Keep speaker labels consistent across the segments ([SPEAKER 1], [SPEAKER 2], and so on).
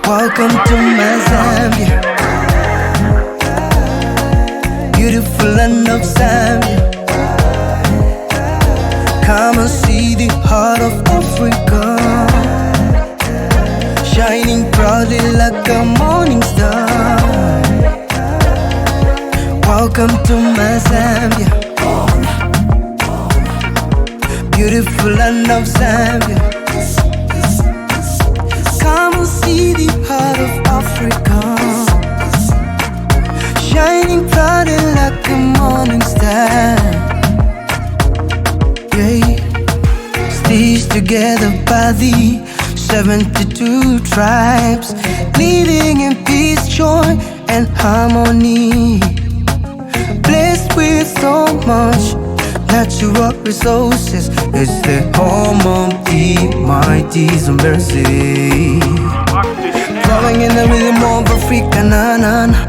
[SPEAKER 1] Welcome to my Zambia, beautiful land of Zambia. Come and see the heart of Africa, shining proudly like a morning star. Welcome to my Zambia, beautiful land of Zambia. Come and see the heart of Africa, shining proudly like a morning star. Yeah. Stitched together by the 72 tribes, living in peace, joy and harmony. Blessed with so much natural resources, it's the home of the mighty Zambezi. Flowing in the rhythm of Africa, na na na.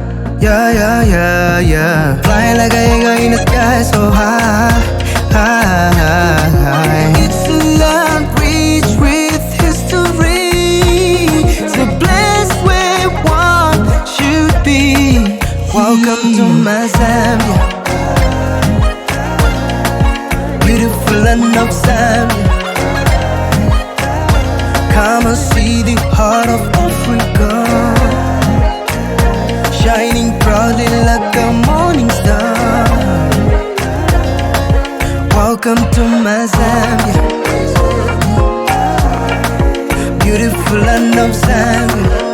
[SPEAKER 1] Yeah, yeah, yeah, yeah. Flying like an eagle in the sky so high, high, high. It's a land rich with history. It's a place where one should be. Welcome to my Zambia, beautiful land of Zambia. Come and see the heart of Africa, shining proudly like a morning star. Welcome to my Zambia, beautiful land of Zambia.